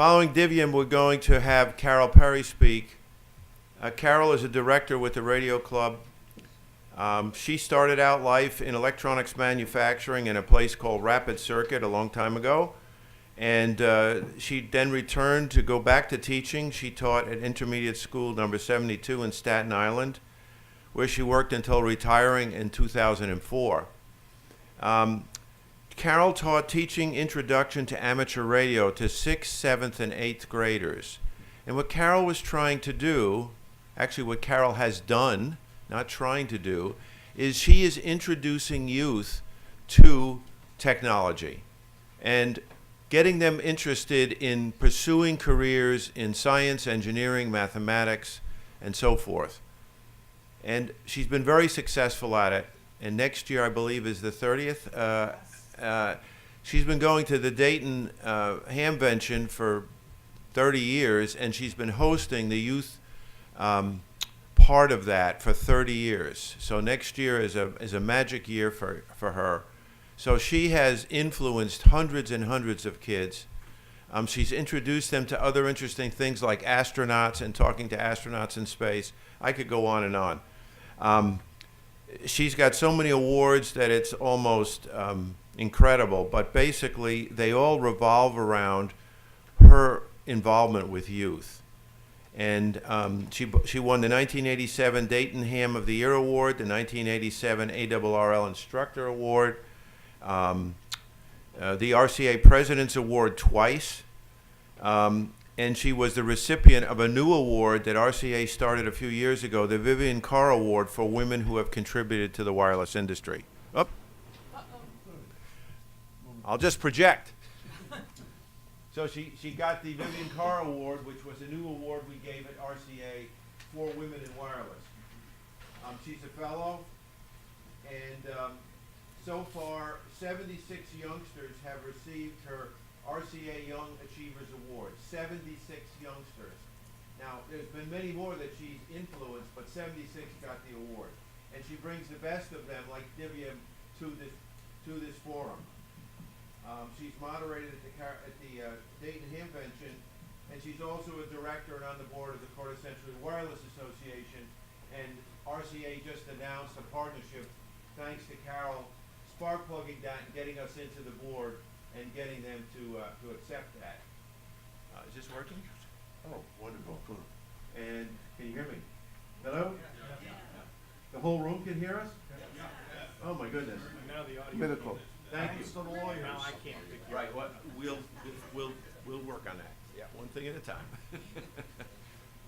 Following Divium, we're going to have Carole Perry speak. Carole is a director with the Radio Club. She started out life in electronics manufacturing in a place called Rapid Circuit a long time ago. And she then returned to go back to teaching. She taught at Intermediate School number 72 in Staten Island, where she worked until retiring in 2004. Carole taught teaching introduction to amateur radio to 6th, 7th, and 8th graders. And what Carole was trying to do, actually what Carole has done, not trying to do, is she is introducing youth to technology and getting them interested in pursuing careers in science, engineering, mathematics, and so forth. And she's been very successful at it. And next year, I believe, is the 30th. She's been going to the Dayton Hamvention for 30 years, and she's been hosting the youth part of that for 30 years. So next year is a magic year for her. So she has influenced hundreds and hundreds of kids. She's introduced them to other interesting things like astronauts and talking to astronauts in space. I could go on and on. She's got so many awards that it's almost incredible, but basically they all revolve around her involvement with youth. And she won the 1987 Dayton Ham of the Year Award, the 1987 ARRL Instructor Award, the RCA President's Award twice, and she was the recipient of a new award that RCA started a few years ago, the Vivian Carr Award for women who have contributed to the wireless industry. Oh. I'll just project. So she got the Vivian Carr Award, which was a new award we gave at RCA for women in wireless. She's a fellow, and so far 76 youngsters have received her RCA Young Achievers Award. 76 youngsters. Now, there's been many more that she's influenced, but 76 got the award. And she brings the best of them, like Divium, to this forum. She's moderated at the Dayton Hamvention, and she's also a director and on the board of the Quarter Century Wireless Association. And RCA just announced a partnership, thanks to Carole, spark plugging that and getting us into the board and getting them to accept that. Is this working? Oh, wonderful. And can you hear me? Hello? Yeah. The whole room can hear us? Yeah. Oh my goodness. Now the audio. Miracle. Thank you. To the lawyers. Now I can't pick you. Right. Well, we'll work on that. Yeah, one thing at a time.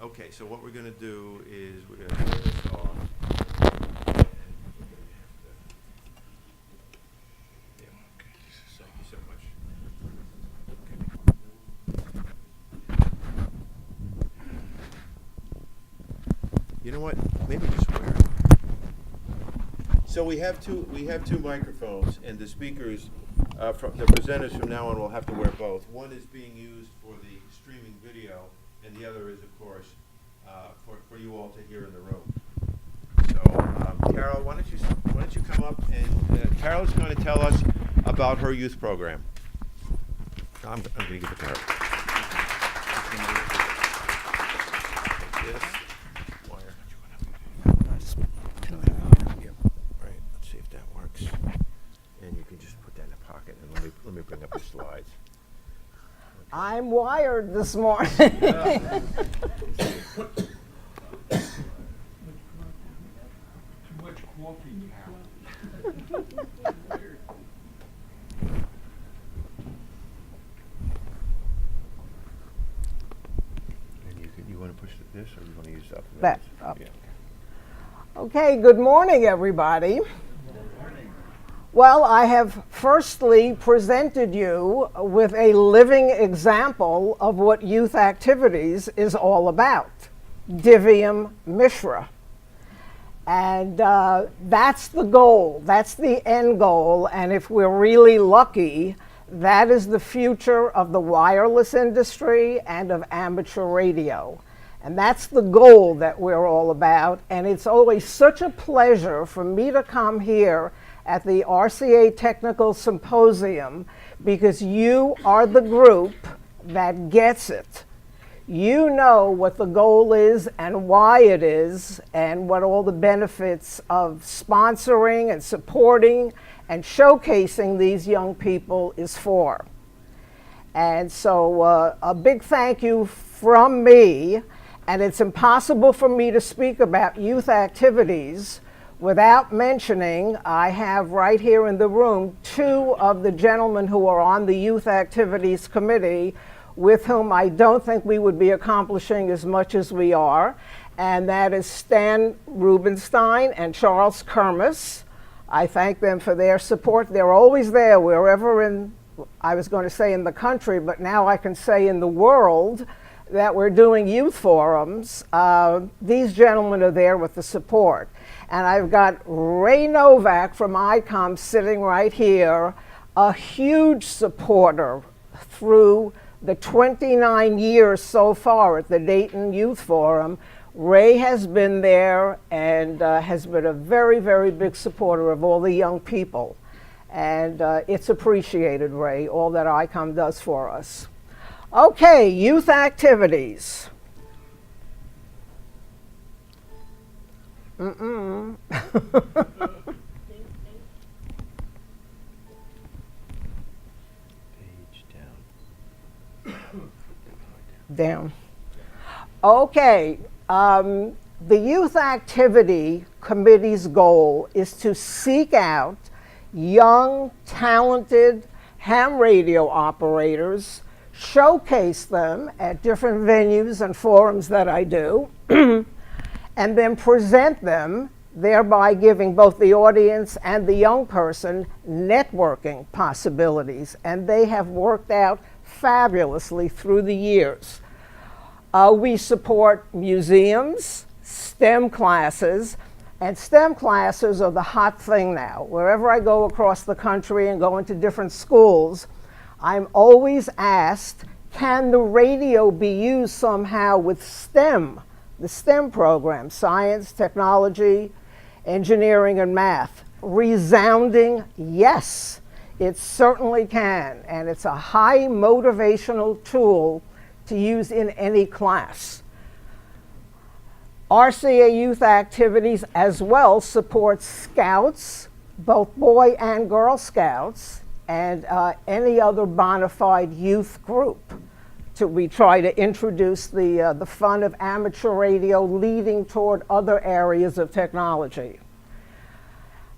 Okay. So what we're going to do is we're going to turn this off. Thank you so much. You know what? Maybe just wear it. So we have two microphones, and the speakers, from the presenters from now on will have to wear both. One is being used for the streaming video, and the other is, of course, for you all to hear in the room. So, Carole, why don't you come up, and Carole's going to tell us about her youth program. I'm going to give it to her. Take this. Let me bring up the slides. Okay. I'm wired this morning. Yeah. Too much coffee now. And you want to push this, or you want to use up? That up. Yeah. Okay, good morning, everybody. Well, I have firstly presented you with a living example of what youth activities is all about, Divium Mishra. And that's the goal, that's the end goal, and if we're really lucky, that is the future of the wireless industry and of amateur radio. And that's the goal that we're all about, and it's always such a pleasure for me to come here at the RCA Technical Symposium, because you are the group that gets it. You know what the goal is and why it is, and what all the benefits of sponsoring and supporting and showcasing these young people is for. And so a big thank you from me, and it's impossible for me to speak about youth activities without mentioning, I have right here in the room 2 of the gentlemen who are on the Youth Activities Committee with whom I don't think we would be accomplishing as much as we are, and that is Stan Rubenstein and Charles Kermis. I thank them for their support. They're always there wherever in, I was going to say in the country, but now I can say in the world, that we're doing youth forums. These gentlemen are there with the support. And I've got Ray Novak from Icom sitting right here, a huge supporter through the 29 years so far at the Dayton Youth Forum. Ray has been there and has been a very, very big supporter of all the young people. And it's appreciated, Ray, all that Icom does for us. Okay, youth activities. Down. Okay, the Youth Activity Committee's goal is to seek out young, talented ham radio operators, showcase them at different venues and forums that I do, and then present them, thereby giving both the audience and the young person networking possibilities. And they have worked out fabulously through the years. We support museums, STEM classes, and STEM classes are the hot thing now. Wherever I go across the country and go into different schools, I'm always asked, can the radio be used somehow with STEM, the STEM program, science, technology, engineering, and math? Resounding yes, it certainly can, and it's a high motivational tool to use in any class. RCA Youth Activities as well supports Scouts, both Boy and Girl Scouts, and any other bona fide youth group. We try to introduce the fun of amateur radio leading toward other areas of technology.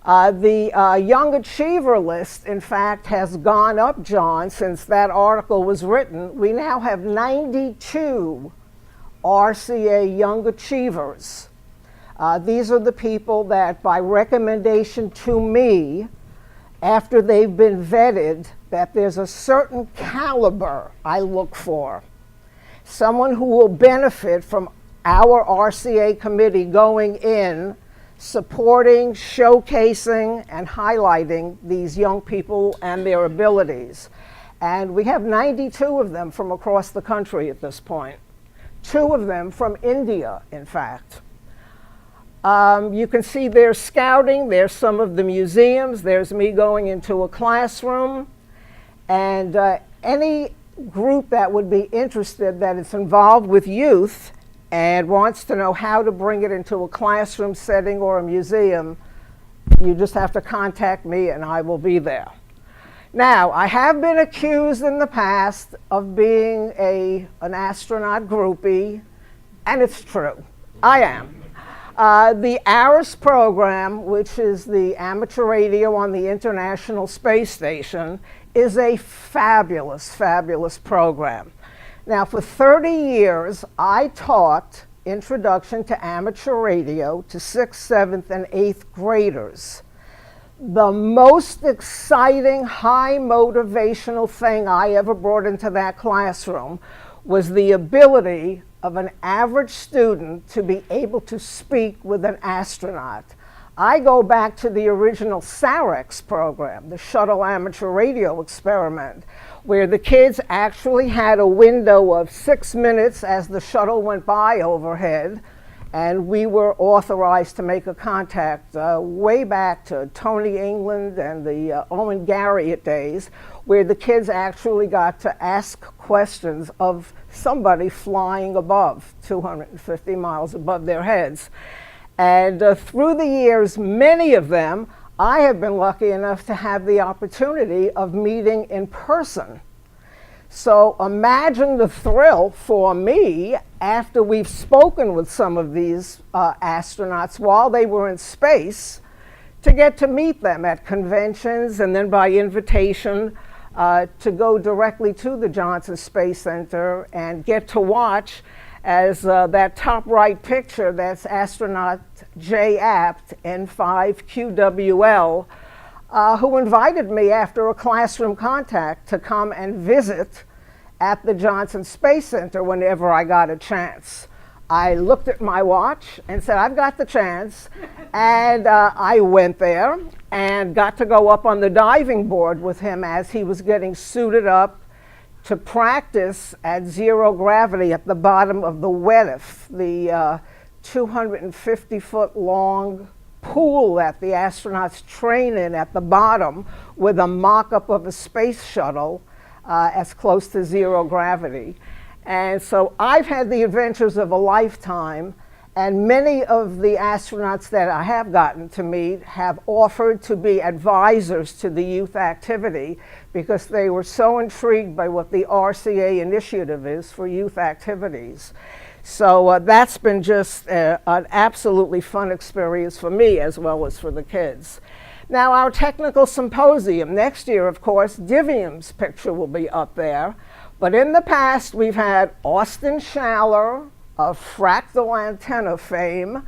The Young Achiever list, in fact, has gone up, John, since that article was written. We now have 92 RCA Young Achievers. These are the people that, by recommendation to me, after they've been vetted, that there's a certain caliber I look for. Someone who will benefit from our RCA committee going in, supporting, showcasing, and highlighting these young people and their abilities. And we have 92 of them from across the country at this point. 2 of them from India, in fact. You can see there's scouting, there's some of the museums, there's me going into a classroom, and any group that would be interested that is involved with youth and wants to know how to bring it into a classroom setting or a museum, you just have to contact me and I will be there. Now, I have been accused in the past of being an astronaut groupie, and it's true. I am. The ARIS program, which is the amateur radio on the International Space Station, is a fabulous, fabulous program. Now, for 30 years, I taught Introduction to Amateur Radio to 6th, 7th, and 8th graders. The most exciting, high motivational thing I ever brought into that classroom was the ability of an average student to be able to speak with an astronaut. I go back to the original SAREX program, the Shuttle Amateur Radio Experiment, where the kids actually had a window of 6 minutes as the shuttle went by overhead, and we were authorized to make a contact way back to Tony England and the Owen Garriott days, where the kids actually got to ask questions of somebody flying above 250 miles above their heads. And through the years, many of them, I have been lucky enough to have the opportunity of meeting in person. So imagine the thrill for me after we've spoken with some of these astronauts while they were in space, to get to meet them at conventions and then by invitation to go directly to the Johnson Space Center and get to watch as that top right picture, that's astronaut J. Apt, N5QWL, who invited me after a classroom contact to come and visit at the Johnson Space Center whenever I got a chance. I looked at my watch and said, I've got the chance, and I went there and got to go up on the diving board with him as he was getting suited up to practice at zero gravity at the bottom of the WEDF, the 250-foot long pool that the astronauts train in at the bottom with a mock-up of a space shuttle as close to zero gravity. And so I've had the adventures of a lifetime, and many of the astronauts that I have gotten to meet have offered to be advisors to the youth activity because they were so intrigued by what the RCA initiative is for youth activities. So that's been just an absolutely fun experience for me as well as for the kids. Now, our technical symposium, next year, of course, Divium's picture will be up there. But in the past, we've had Austin Schaller of fractal antenna fame,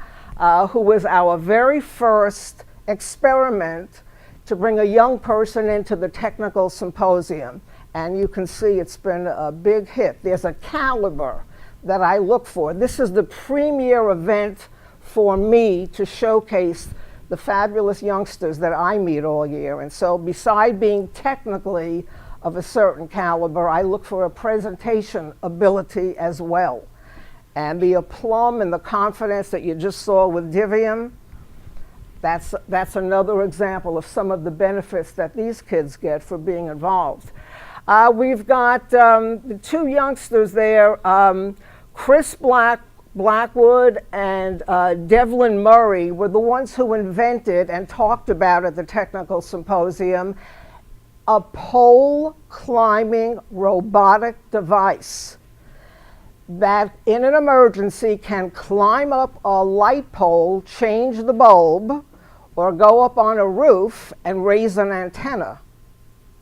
who was our very first experiment to bring a young person into the technical symposium. And you can see it's been a big hit. There's a caliber that I look for. This is the premier event for me to showcase the fabulous youngsters that I meet all year. And so beside being technically of a certain caliber, I look for a presentation ability as well. And the aplomb and the confidence that you just saw with Divium, that's another example of some of the benefits that these kids get for being involved. We've got the two youngsters there, Chris Blackwood and Devlin Murray were the ones who invented and talked about at the technical symposium a pole climbing robotic device that in an emergency can climb up a light pole, change the bulb, or go up on a roof and raise an antenna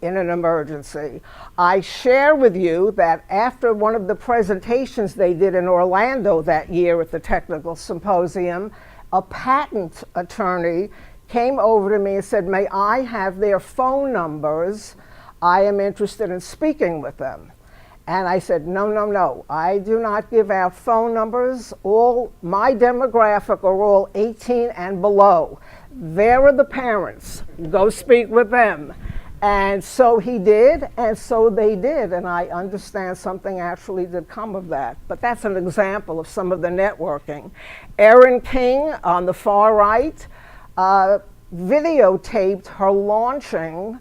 in an emergency. I share with you that after one of the presentations they did in Orlando that year at the technical symposium, a patent attorney came over to me and said, may I have their phone numbers? I am interested in speaking with them. And I said, no, no, no, I do not give out phone numbers. All my demographic are all 18 and below. There are the parents. Go speak with them. And so he did, and so they did, and I understand something actually did come of that. But that's an example of some of the networking. Erin King on the far right videotaped her launching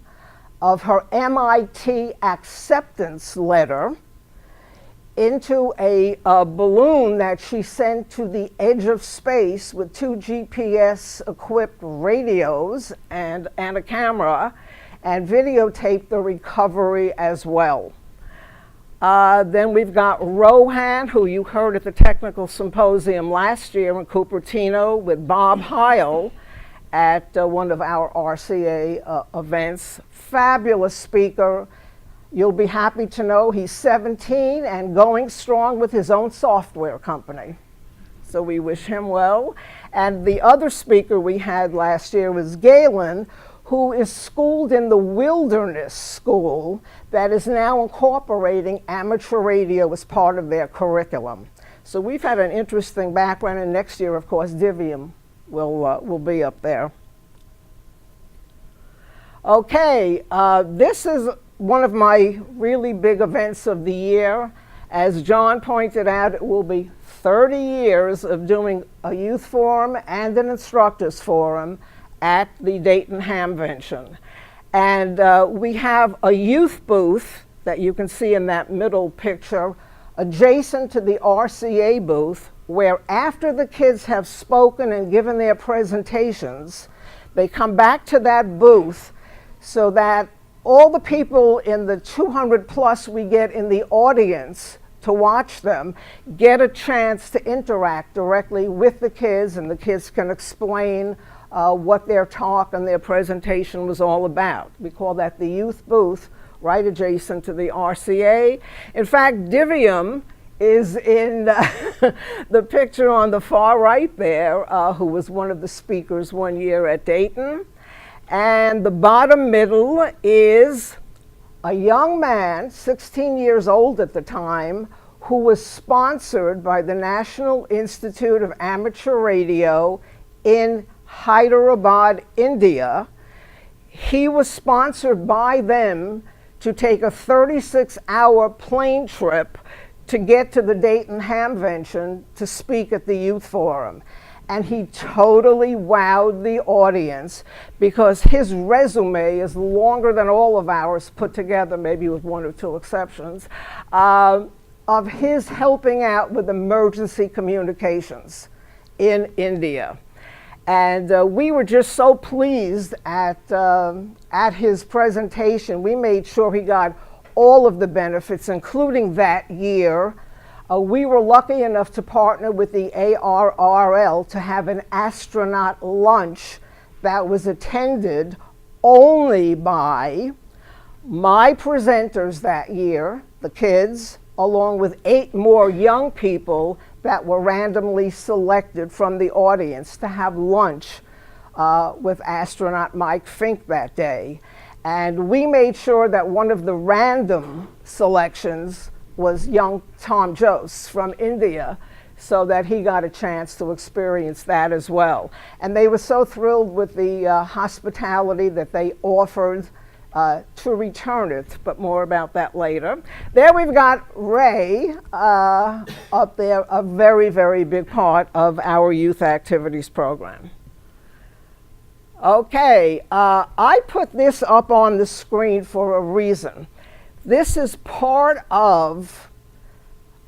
of her MIT acceptance letter into a balloon that she sent to the edge of space with 2 GPS-equipped radios and a camera, and videotaped the recovery as well. Then we've got Rohan, who you heard at the technical symposium last year in Cupertino with Bob Heil at one of our RCA events. Fabulous speaker. You'll be happy to know he's 17 and going strong with his own software company. So we wish him well. And the other speaker we had last year was Galen, who is schooled in the Wilderness School that is now incorporating amateur radio as part of their curriculum. So we've had an interesting background, and next year, of course, Divium will be up there. Okay, this is one of my really big events of the year. As John pointed out, it will be 30 years of doing a youth forum and an instructors forum at the Dayton Hamvention. And we have a youth booth that you can see in that middle picture adjacent to the RCA booth, where after the kids have spoken and given their presentations, they come back to that booth so that all the people in the 200 plus we get in the audience to watch them get a chance to interact directly with the kids, and the kids can explain what their talk and their presentation was all about. We call that the youth booth, right adjacent to the RCA. In fact, Divium is in the picture on the far right there, who was one of the speakers one year at Dayton. And the bottom middle is a young man, 16 years old at the time, who was sponsored by the National Institute of Amateur Radio in Hyderabad, India. He was sponsored by them to take a 36-hour plane trip to get to the Dayton Hamvention to speak at the Youth Forum. And he totally wowed the audience because his resume is longer than all of ours put together, maybe with one or two exceptions, of his helping out with emergency communications in India. And we were just so pleased at his presentation. We made sure he got all of the benefits, including that year. We were lucky enough to partner with the ARRL to have an astronaut lunch that was attended only by my presenters that year, the kids, along with 8 more young people that were randomly selected from the audience to have lunch with astronaut Mike Fink that day. And we made sure that one of the random selections was young Tom Jose from India, so that he got a chance to experience that as well. And they were so thrilled with the hospitality that they offered to return it, but more about that later. There we've got Ray up there, a very, very big part of our youth activities program. Okay, I put this up on the screen for a reason. This is part of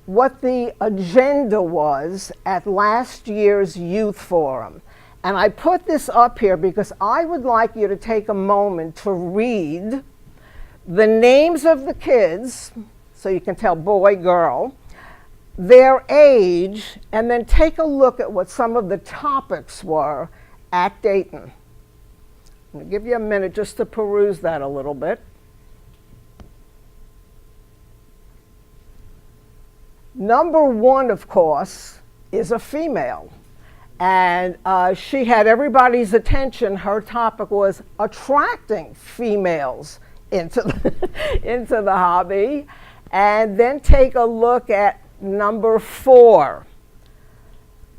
what the agenda was at last year's Youth Forum. And I put this up here because I would like you to take a moment to read the names of the kids, so you can tell boy, girl, their age, and then take a look at what some of the topics were at Dayton. I'm going to give you a minute just to peruse that a little bit. Number 1, of course, is a female. And she had everybody's attention. Her topic was attracting females into into the hobby. And then take a look at number 4.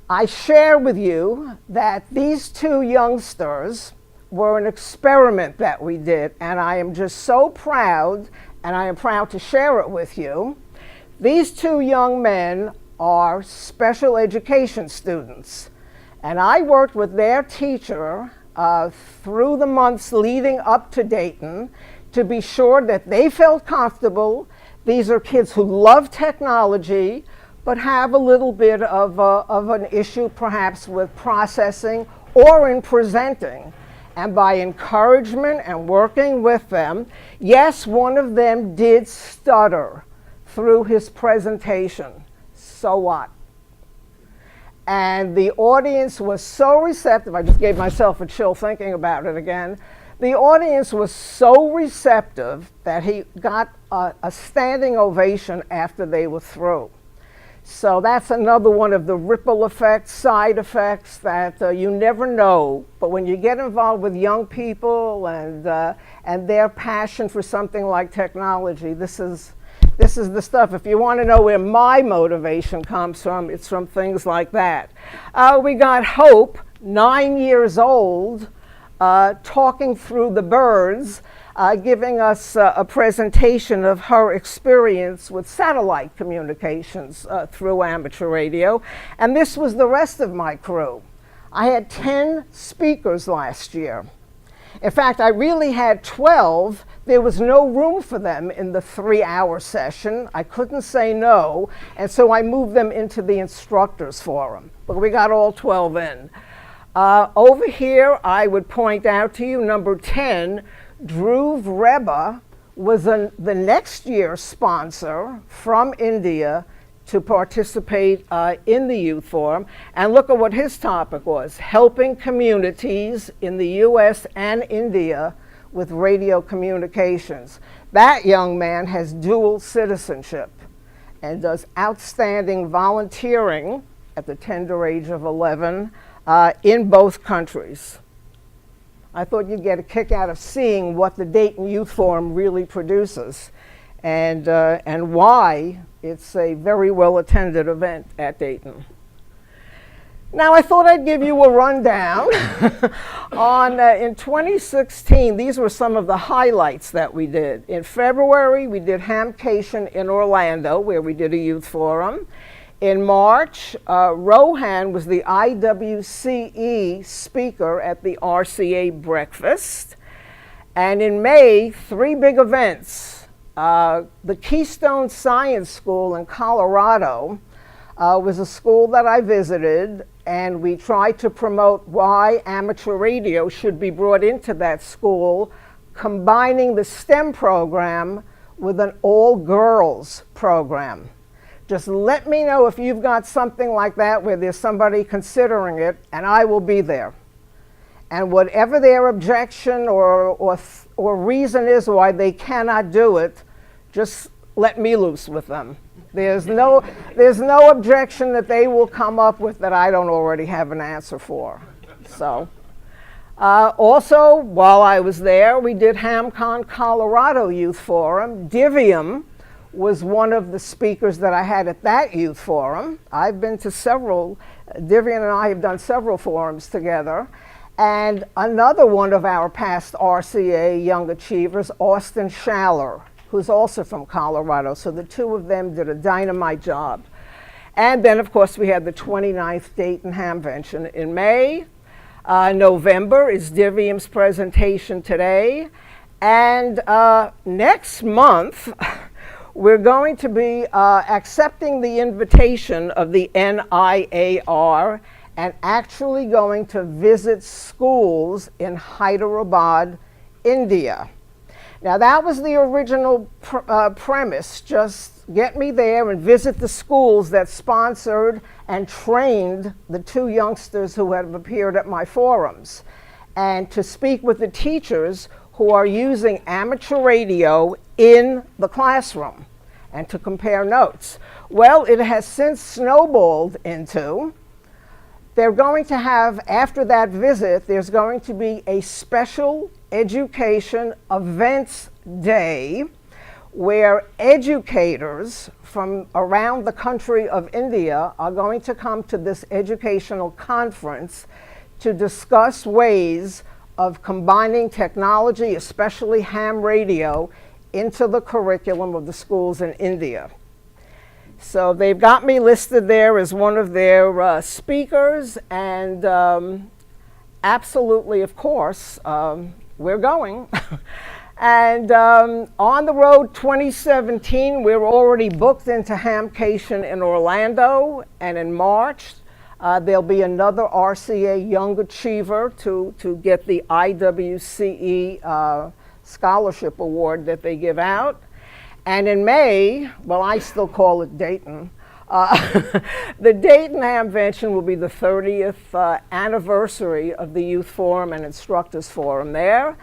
I share with you that these 2 youngsters were an experiment that we did. And I am just so proud, and I am proud to share it with you. These 2 young men are special education students. And I worked with their teacher through the months leading up to Dayton to be sure that they felt comfortable. These are kids who love technology, but have a little bit of an issue perhaps with processing or in presenting. And by encouragement and working with them, yes, one of them did stutter through his presentation. So what? And the audience was so receptive. I just gave myself a chill thinking about it again. The audience was so receptive that he got a standing ovation after they were through. So that's another one of the ripple effects, side effects that you never know. But when you get involved with young people and their passion for something like technology, this is the stuff. If you want to know where my motivation comes from, it's from things like that. We got Hope, 9 years old, talking through the birds, giving us a presentation of her experience with satellite communications through amateur radio. And this was the rest of my crew. I had 10 speakers last year. In fact, I really had 12. There was no room for them in the 3-hour session. I couldn't say no, and so I moved them into the instructors forum. But we got all 12 in. Over here, I would point out to you, number 10, Dhruv Reba was the next year's sponsor from India to participate in the youth forum. And look at what his topic was: helping communities in the US and India with radio communications. That young man has dual citizenship and does outstanding volunteering at the tender age of 11 in both countries. I thought you'd get a kick out of seeing what the Dayton Youth Forum really produces and why it's a very well-attended event at Dayton. Now, I thought I'd give you a rundown in 2016, these were some of the highlights that we did. In February, we did Hamvention in Orlando, where we did a youth forum. In March, Rohan was the IWCE speaker at the RCA breakfast. And in May, 3 big events. The Keystone Science School in Colorado was a school that I visited, and we tried to promote why amateur radio should be brought into that school, combining the STEM program with an all-girls program. Just let me know if you've got something like that where there's somebody considering it, and I will be there. And whatever their objection or reason is why they cannot do it, just let me loose with them. There's no objection that they will come up with that I don't already have an answer for. So, also, while I was there, we did HamCon Colorado Youth Forum. Divium was one of the speakers that I had at that youth forum. I've been to several, Divian and I have done several forums together. And another one of our past RCA Young Achievers, Austin Schaller, who's also from Colorado. So the two of them did a dynamite job. And then, of course, we had the 29th Dayton Hamvention in May. November is Divium's presentation today. And next month, we're going to be accepting the invitation of the NIAR and actually going to visit schools in Hyderabad, India. Now, that was the original premise. Just get me there and visit the schools that sponsored and trained the 2 youngsters who have appeared at my forums, and to speak with the teachers who are using amateur radio in the classroom and to compare notes. Well, it has since snowballed into, they're going to have, after that visit, there's going to be a special education events day where educators from around the country of India are going to come to this educational conference to discuss ways of combining technology, especially ham radio, into the curriculum of the schools in India. So they've got me listed there as one of their speakers, and absolutely, of course, we're going. And on the road 2017, we're already booked into Hamvention in Orlando, and in March, there'll be another RCA Young Achiever to get the IWCE Scholarship Award that they give out. And in May, well, I still call it Dayton, the Dayton Hamvention will be the 30th anniversary of the Youth Forum and Instructors Forum there.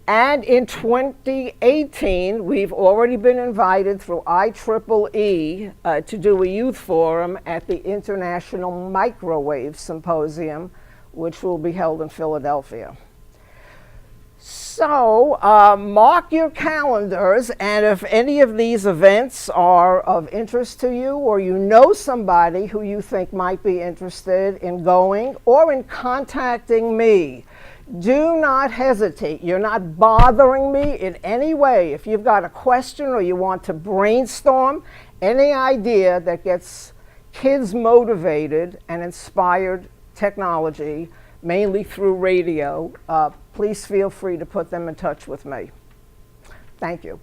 And in 2018, we've already been invited through IEEE to do a youth forum at the International Microwave Symposium, which will be held in Philadelphia. So mark your calendars, and if any of these events are of interest to you, or you know somebody who you think might be interested in going or in contacting me, do not hesitate. You're not bothering me in any way. If you've got a question or you want to brainstorm any idea that gets kids motivated and inspired technology, mainly through radio, please feel free to put them in touch with me. Thank you.